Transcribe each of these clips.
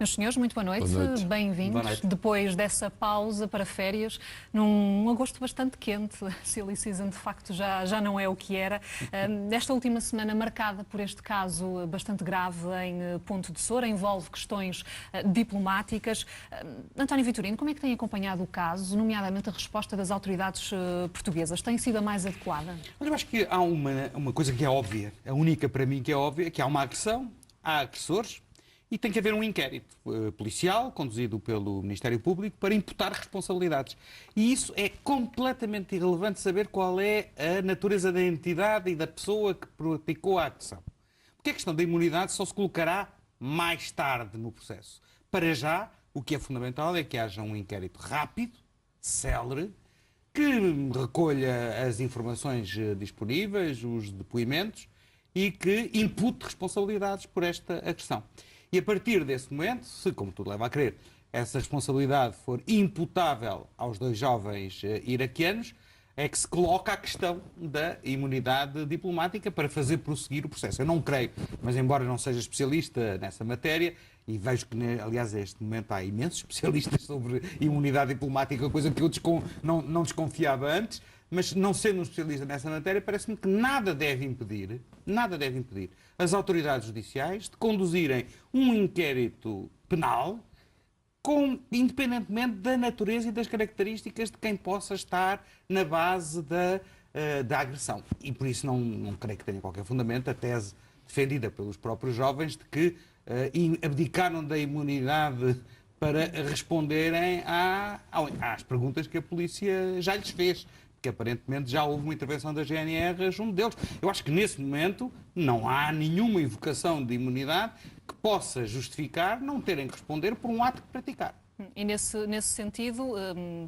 Meus senhores, muito boa noite. Bem-vindos. Depois dessa pausa para férias, num agosto bastante quente, a silly season de facto já não é o que era. Esta última semana marcada por este caso bastante grave em Ponte de Soura, envolve questões diplomáticas. António Vitorino, como é que tem acompanhado o caso, nomeadamente a resposta das autoridades portuguesas? Tem sido a mais adequada? Eu acho que há uma coisa que é óbvia, a única para mim que é óbvia, é que há uma agressão, há agressores e tem que haver um inquérito policial conduzido pelo Ministério Público para imputar responsabilidades. E isso é completamente irrelevante saber qual é a natureza da entidade e da pessoa que praticou a agressão. Porque a questão da imunidade só se colocará mais tarde no processo. Para já, o que é fundamental é que haja um inquérito rápido, célere, que recolha as informações disponíveis, os depoimentos, e que impute responsabilidades por esta agressão. E a partir desse momento, se, como tudo leva a crer, essa responsabilidade for imputável aos dois jovens iraquianos, é que se coloca a questão da imunidade diplomática para fazer prosseguir o processo. Eu não creio, mas embora não seja especialista nessa matéria, e vejo que, aliás, neste momento há imensos especialistas sobre imunidade diplomática, coisa que eu não desconfiava antes, mas não sendo um especialista nessa matéria, parece-me que nada deve impedir as autoridades judiciais de conduzirem um inquérito penal independentemente da natureza e das características de quem possa estar na base da agressão. E por isso não creio que tenha qualquer fundamento a tese defendida pelos próprios jovens de que abdicaram da imunidade para responderem às perguntas que a polícia já lhes fez. Que aparentemente já houve uma intervenção da GNR junto deles. Eu acho que nesse momento não há nenhuma invocação de imunidade que possa justificar não terem que responder por um ato que praticaram. E nesse sentido,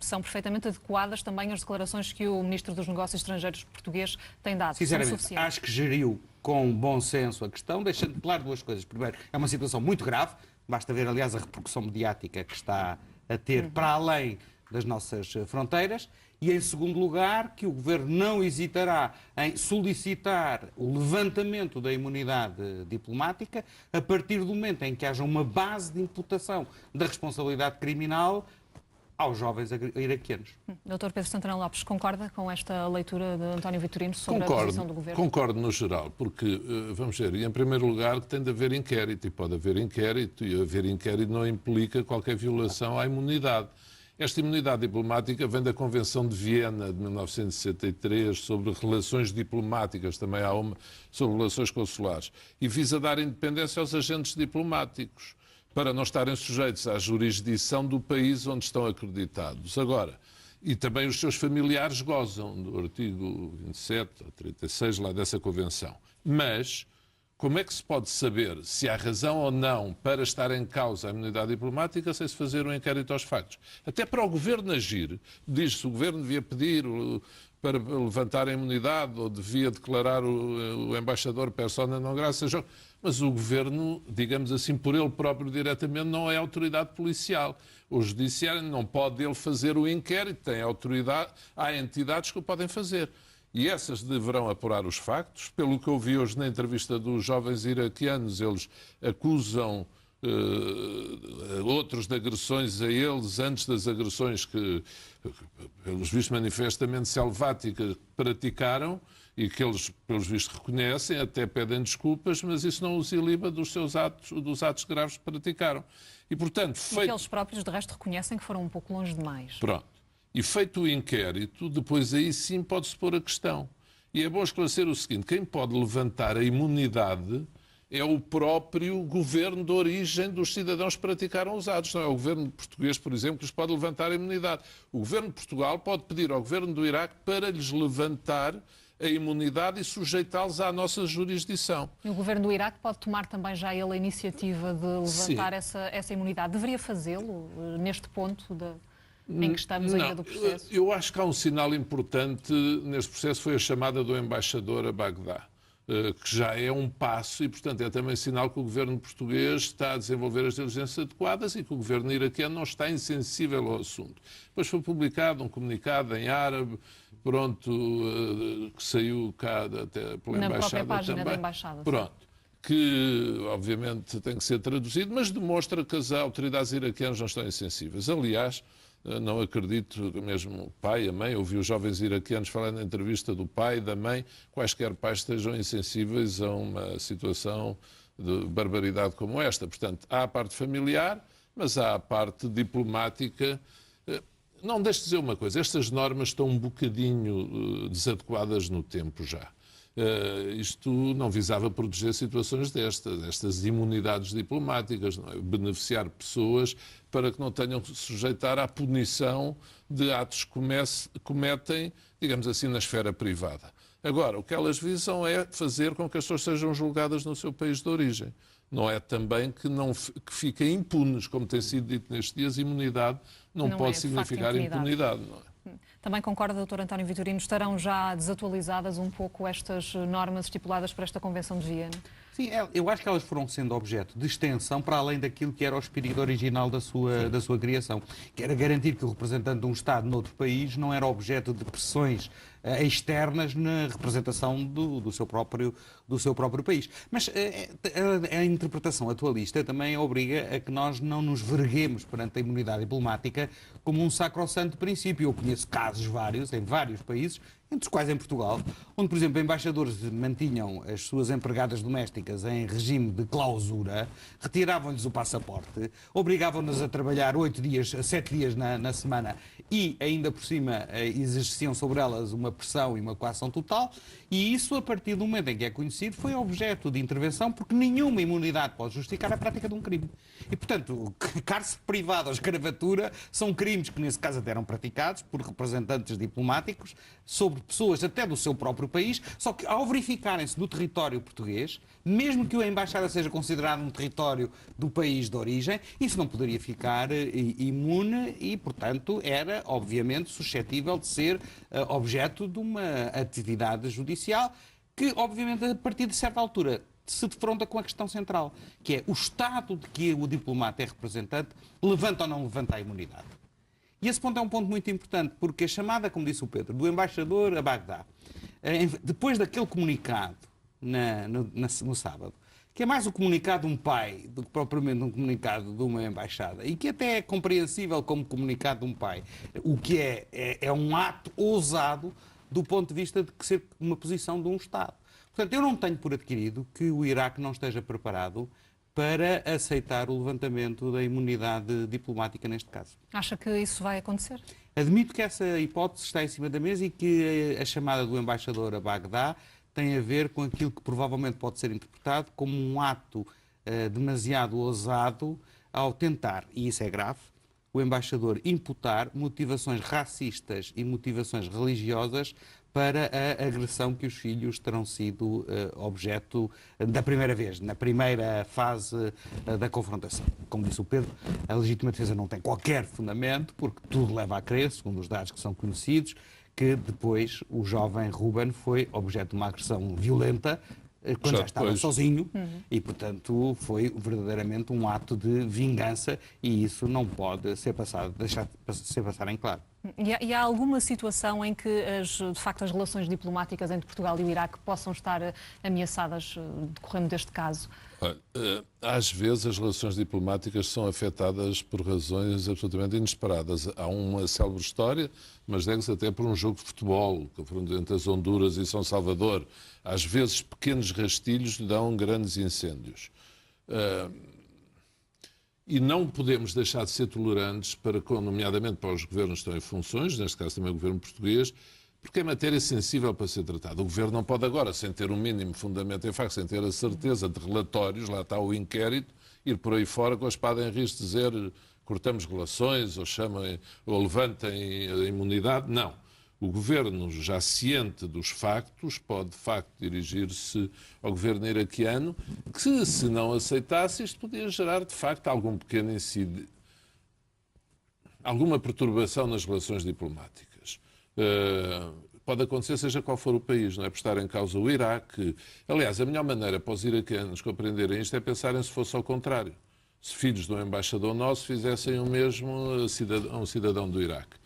são perfeitamente adequadas também as declarações que o Ministro dos Negócios Estrangeiros português tem dado? Sinceramente, acho que geriu com bom senso a questão, deixando claro duas coisas. Primeiro, é uma situação muito grave, basta ver, aliás, a repercussão mediática que está a ter para além das nossas fronteiras. E, em segundo lugar, que o Governo não hesitará em solicitar o levantamento da imunidade diplomática a partir do momento em que haja uma base de imputação da responsabilidade criminal aos jovens iraquianos. Dr. Pedro Santana Lopes, concorda com esta leitura de António Vitorino sobre a posição do Governo? Concordo no geral, porque, vamos ver, em primeiro lugar que tem de haver inquérito, e pode haver inquérito, e haver inquérito não implica qualquer violação à imunidade. Esta imunidade diplomática vem da Convenção de Viena de 1963 sobre relações diplomáticas, também há uma sobre relações consulares, e visa dar independência aos agentes diplomáticos para não estarem sujeitos à jurisdição do país onde estão acreditados. Agora, e também os seus familiares gozam do artigo 27 ou 36 lá dessa Convenção. Mas como é que se pode saber se há razão ou não para estar em causa a imunidade diplomática sem se fazer um inquérito aos factos? Até para o Governo agir, diz-se que o Governo devia pedir para levantar a imunidade ou devia declarar o embaixador persona não grata, mas o Governo, digamos assim, por ele próprio diretamente, não é autoridade policial. O Judiciário não pode ele fazer o inquérito, tem autoridade, há entidades que o podem fazer. E essas deverão apurar os factos. Pelo que eu vi hoje na entrevista dos jovens iraquianos, eles acusam outros de agressões a eles antes das agressões que, pelos vistos, manifestamente selváticas praticaram e que eles, pelos vistos, reconhecem, até pedem desculpas, mas isso não os iliba dos atos graves que praticaram. E, portanto, que eles próprios, de resto, reconhecem que foram um pouco longe demais. Pronto. E feito o inquérito, depois aí sim pode-se pôr a questão. E é bom esclarecer o seguinte, quem pode levantar a imunidade é o próprio governo de origem dos cidadãos que praticaram os atos. Não é o governo português, por exemplo, que lhes pode levantar a imunidade. O governo de Portugal pode pedir ao governo do Iraque para lhes levantar a imunidade e sujeitá-los à nossa jurisdição. E o governo do Iraque pode tomar também já ele a iniciativa de levantar essa imunidade? Deveria fazê-lo neste ponto em que estamos ainda do processo? Eu acho que há um sinal importante neste processo, foi a chamada do embaixador a Bagdá, que já é um passo e, portanto, é também sinal que o governo português está a desenvolver as diligências adequadas e que o governo iraquiano não está insensível ao assunto. Depois foi publicado um comunicado em árabe, pronto, que saiu cá até pela na Embaixada própria página também. Da Embaixada. Pronto. que obviamente tem que ser traduzido, mas demonstra que as autoridades iraquianas não estão insensíveis. Aliás, não acredito que mesmo o pai, a mãe, ouvi os jovens iraquianos falando na entrevista do pai e da mãe, quaisquer pais estejam insensíveis a uma situação de barbaridade como esta. Portanto, há a parte familiar, mas há a parte diplomática. Não deixe de dizer uma coisa, estas normas estão um bocadinho desadequadas no tempo já. Isto não visava proteger situações estas imunidades diplomáticas, não é? Beneficiar pessoas para que não tenham que se sujeitar à punição de atos que cometem, digamos assim, na esfera privada. Agora, o que elas visam é fazer com que as pessoas sejam julgadas no seu país de origem. Não é também que fiquem impunes, como tem sido dito nestes dias, imunidade não pode significar impunidade. Não é? Também concorda, Dr. António Vitorino, estarão já desatualizadas um pouco estas normas estipuladas para esta Convenção de Viena? Sim, eu acho que elas foram sendo objeto de extensão para além daquilo que era o espírito original da sua criação, que era garantir que o representante de um Estado noutro país não era objeto de pressões externas na representação do seu próprio país. Mas a interpretação atualista também obriga a que nós não nos verguemos perante a imunidade diplomática como um sacrossanto princípio. Eu conheço casos vários, em vários países, entre os quais em Portugal, onde, por exemplo, embaixadores mantinham as suas empregadas domésticas em regime de clausura, retiravam-lhes o passaporte, obrigavam-nas a trabalhar 7 dias na semana e, ainda por cima, exerciam sobre elas uma pressão e uma coação total, e isso, a partir do momento em que é conhecido, foi objeto de intervenção, porque nenhuma imunidade pode justificar a prática de um crime. E, portanto, cárcere privado ou escravatura são crimes que, nesse caso, até eram praticados por representantes diplomáticos sobre pessoas até do seu próprio país, só que ao verificarem-se no território português, mesmo que a embaixada seja considerada um território do país de origem, isso não poderia ficar imune e, portanto, era, obviamente, suscetível de ser objeto de uma atividade judicial que, obviamente, a partir de certa altura, se defronta com a questão central, que é o Estado de que o diplomata é representante, levanta ou não levanta a imunidade. E esse ponto é um ponto muito importante, porque a chamada, como disse o Pedro, do embaixador a Bagdá, depois daquele comunicado no sábado, que é mais o comunicado de um pai do que propriamente um comunicado de uma embaixada, e que até é compreensível como comunicado de um pai, o que é um ato ousado do ponto de vista de ser uma posição de um Estado. Portanto, eu não tenho por adquirido que o Iraque não esteja preparado para aceitar o levantamento da imunidade diplomática neste caso. Acha que isso vai acontecer? Admito que essa hipótese está em cima da mesa e que a chamada do embaixador a Bagdá tem a ver com aquilo que provavelmente pode ser interpretado como um ato demasiado ousado ao tentar, e isso é grave, o embaixador imputar motivações racistas e motivações religiosas para a agressão que os filhos terão sido objeto da primeira vez, na primeira fase da confrontação. Como disse o Pedro, a legítima defesa não tem qualquer fundamento, porque tudo leva a crer, segundo os dados que são conhecidos, que depois o jovem Ruben foi objeto de uma agressão violenta quando já estava sozinho e, portanto, foi verdadeiramente um ato de vingança e isso não pode deixar ser passar em claro. E há alguma situação em que, de facto, as relações diplomáticas entre Portugal e o Iraque possam estar ameaçadas decorrendo deste caso? Às vezes as relações diplomáticas são afetadas por razões absolutamente inesperadas. Há uma célebre história, mas deve-se até por um jogo de futebol, entre as Honduras e São Salvador. Às vezes pequenos rastilhos dão grandes incêndios. E não podemos deixar de ser tolerantes, nomeadamente para os governos que estão em funções, neste caso também o governo português, porque é matéria sensível para ser tratada. O governo não pode agora, sem ter um mínimo fundamento em facto, sem ter a certeza de relatórios, lá está o inquérito, ir por aí fora com a espada em risco, dizer cortamos relações ou levantem a imunidade. Não. O governo, já ciente dos factos, pode de facto dirigir-se ao governo iraquiano, que se não aceitasse, isto podia gerar de facto algum pequeno incídio, alguma perturbação nas relações diplomáticas. Pode acontecer seja qual for o país, não é? Por estar em causa o Iraque. Aliás, a melhor maneira para os iraquianos compreenderem isto é pensarem se fosse ao contrário. Se filhos de um embaixador nosso fizessem o mesmo a um cidadão do Iraque.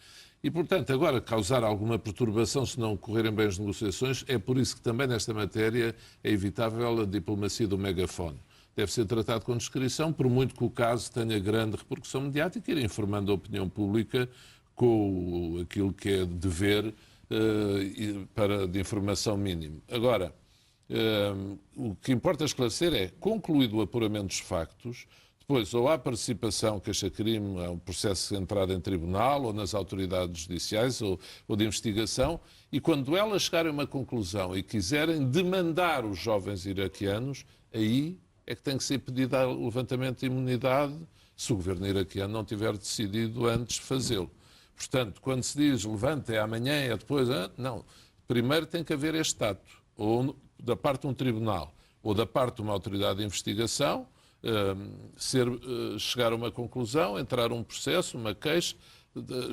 E, portanto, agora causar alguma perturbação se não correrem bem as negociações, é por isso que também nesta matéria é evitável a diplomacia do megafone. Deve ser tratado com discrição, por muito que o caso tenha grande repercussão mediática, ir informando a opinião pública com aquilo que é dever de informação mínimo. Agora, o que importa esclarecer é, concluído o apuramento dos factos, depois ou há participação, queixa-crime, há um processo de entrada em tribunal ou nas autoridades judiciais ou de investigação, e quando elas chegarem a uma conclusão e quiserem demandar os jovens iraquianos, aí é que tem que ser pedido o levantamento de imunidade se o governo iraquiano não tiver decidido antes fazê-lo. Portanto, quando se diz levanta, é amanhã, é depois, não. Primeiro tem que haver este ato, ou da parte de um tribunal, ou da parte de uma autoridade de investigação, chegar a uma conclusão, entrar um processo, uma queixa,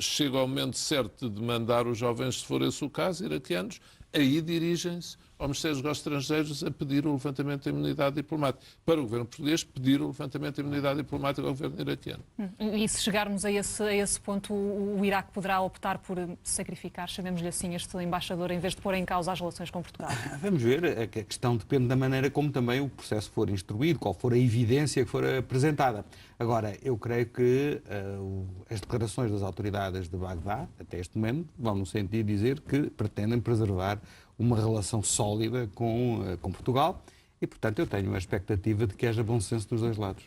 chega ao momento certo de demandar os jovens, se for esse o caso, iraquianos, aí dirigem-se ao Ministério dos Negócios Estrangeiros a pedir o levantamento da imunidade diplomática. Para o governo português, pedir o levantamento da imunidade diplomática ao governo iraquiano. E se chegarmos a esse ponto, o Iraque poderá optar por sacrificar, chamemos-lhe assim, este embaixador, em vez de pôr em causa as relações com Portugal? Vamos ver. A questão depende da maneira como também o processo for instruído, qual for a evidência que for apresentada. Agora, eu creio que as declarações das autoridades de Bagdá, até este momento, vão no sentido de dizer que pretendem preservar uma relação sólida com Portugal e, portanto, eu tenho a expectativa de que haja bom senso dos dois lados.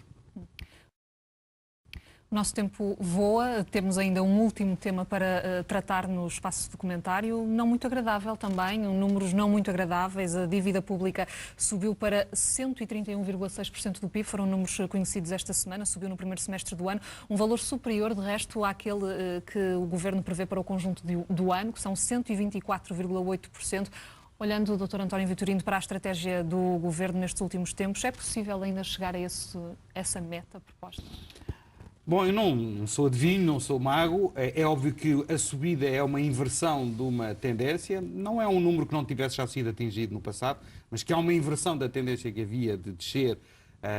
O nosso tempo voa, temos ainda um último tema para tratar no espaço de documentário, não muito agradável também, números não muito agradáveis. A dívida pública subiu para 131,6% do PIB, foram números conhecidos esta semana, subiu no primeiro semestre do ano, um valor superior, de resto, àquele que o Governo prevê para o conjunto do ano, que são 124,8%. Olhando, Dr. António Vitorino, para a estratégia do Governo nestes últimos tempos, é possível ainda chegar a essa meta proposta? Bom, eu não sou adivinho, não sou mago. É óbvio que a subida é uma inversão de uma tendência. Não é um número que não tivesse já sido atingido no passado, mas que há uma inversão da tendência que havia de descer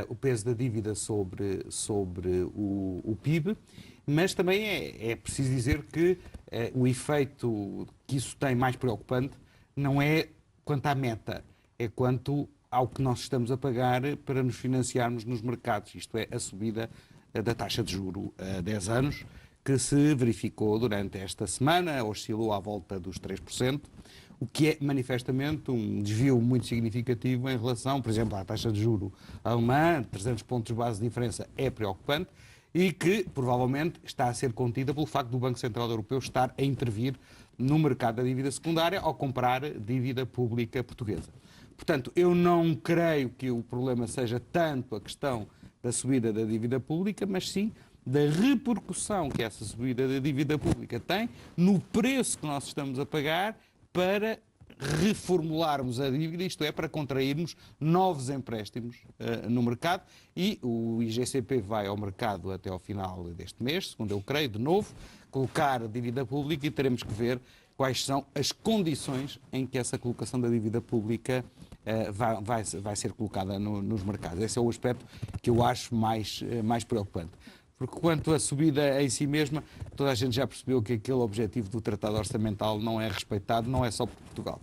o peso da dívida sobre o PIB. Mas também é preciso dizer que o efeito que isso tem mais preocupante não é quanto à meta, é quanto ao que nós estamos a pagar para nos financiarmos nos mercados. Isto é, a subida da taxa de juro a 10 anos, que se verificou durante esta semana, oscilou à volta dos 3%, o que é manifestamente um desvio muito significativo em relação, por exemplo, à taxa de juro alemã, 300 pontos base de diferença é preocupante e que provavelmente está a ser contida pelo facto do Banco Central Europeu estar a intervir no mercado da dívida secundária ao comprar dívida pública portuguesa. Portanto, eu não creio que o problema seja tanto a questão da subida da dívida pública, mas sim da repercussão que essa subida da dívida pública tem no preço que nós estamos a pagar para reformularmos a dívida, isto é, para contrairmos novos empréstimos no mercado, e o IGCP vai ao mercado até ao final deste mês, segundo eu creio, de novo, colocar a dívida pública e teremos que ver quais são as condições em que essa colocação da dívida pública vai ser colocada nos mercados. Esse é o aspecto que eu acho mais preocupante. Porque quanto à subida em si mesma, toda a gente já percebeu que aquele objetivo do Tratado Orçamental não é respeitado, não é só por Portugal.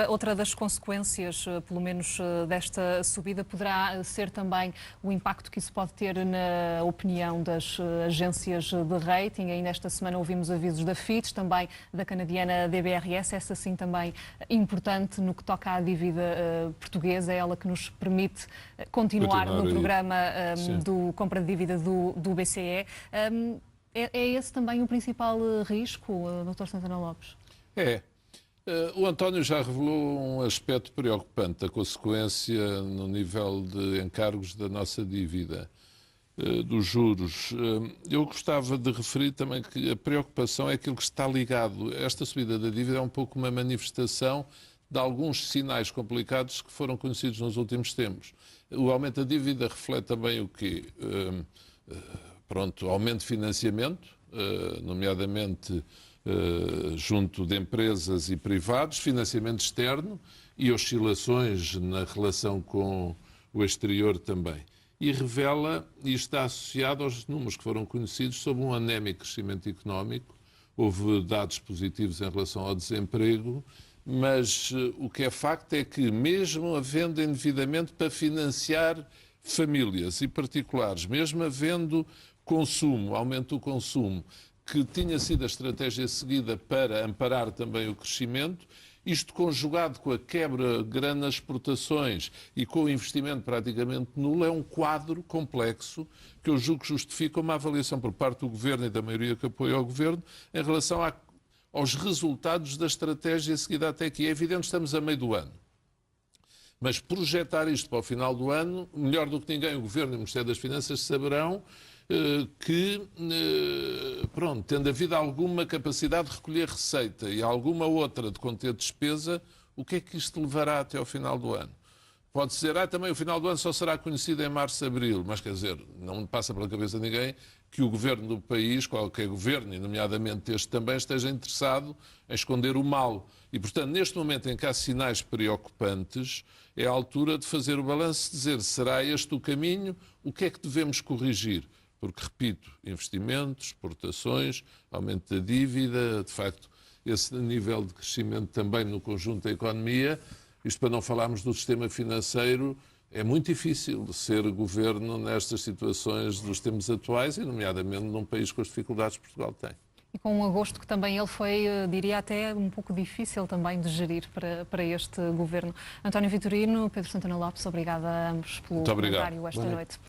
Outra das consequências, pelo menos desta subida, poderá ser também o impacto que isso pode ter na opinião das agências de rating. Ainda esta semana ouvimos avisos da Fitch, também da canadiana DBRS, essa sim também importante no que toca à dívida portuguesa, é ela que nos permite continuar no programa do compra de dívida do BCE. É esse também o principal risco, Dr. Santana Lopes? É. O António já revelou um aspecto preocupante da consequência no nível de encargos da nossa dívida, dos juros. Eu gostava de referir também que a preocupação é aquilo que está ligado. Esta subida da dívida é um pouco uma manifestação de alguns sinais complicados que foram conhecidos nos últimos tempos. O aumento da dívida reflete também o quê? Aumento de financiamento, nomeadamente junto de empresas e privados, financiamento externo e oscilações na relação com o exterior também. E revela, e está associado aos números que foram conhecidos sobre um anémico crescimento económico, houve dados positivos em relação ao desemprego, mas o que é facto é que, mesmo havendo endividamento para financiar famílias e particulares, mesmo havendo consumo, aumento do consumo, que tinha sido a estratégia seguida para amparar também o crescimento, isto conjugado com a quebra grande nas exportações e com o investimento praticamente nulo, é um quadro complexo que eu julgo que justifica uma avaliação por parte do Governo e da maioria que apoia o Governo em relação aos resultados da estratégia seguida até aqui. É evidente que estamos a meio do ano. Mas projetar isto para o final do ano, melhor do que ninguém, o Governo e o Ministério das Finanças saberão que, pronto, tendo havido alguma capacidade de recolher receita e alguma outra de conter despesa, o que é que isto levará até ao final do ano? Pode ser, também o final do ano só será conhecido em março, abril, mas quer dizer, não passa pela cabeça de ninguém que o governo do país, qualquer governo, e nomeadamente este também, esteja interessado em esconder o mal. E, portanto, neste momento em que há sinais preocupantes, é a altura de fazer o balanço, dizer, será este o caminho? O que é que devemos corrigir? Porque, repito, investimentos, exportações, aumento da dívida, de facto, esse nível de crescimento também no conjunto da economia, isto para não falarmos do sistema financeiro, é muito difícil ser governo nestas situações dos tempos atuais e, nomeadamente, num país com as dificuldades que Portugal tem. E com um agosto que também ele foi, diria até, um pouco difícil também de gerir para este governo. António Vitorino, Pedro Santana Lopes, obrigada a ambos pelo comentário esta noite.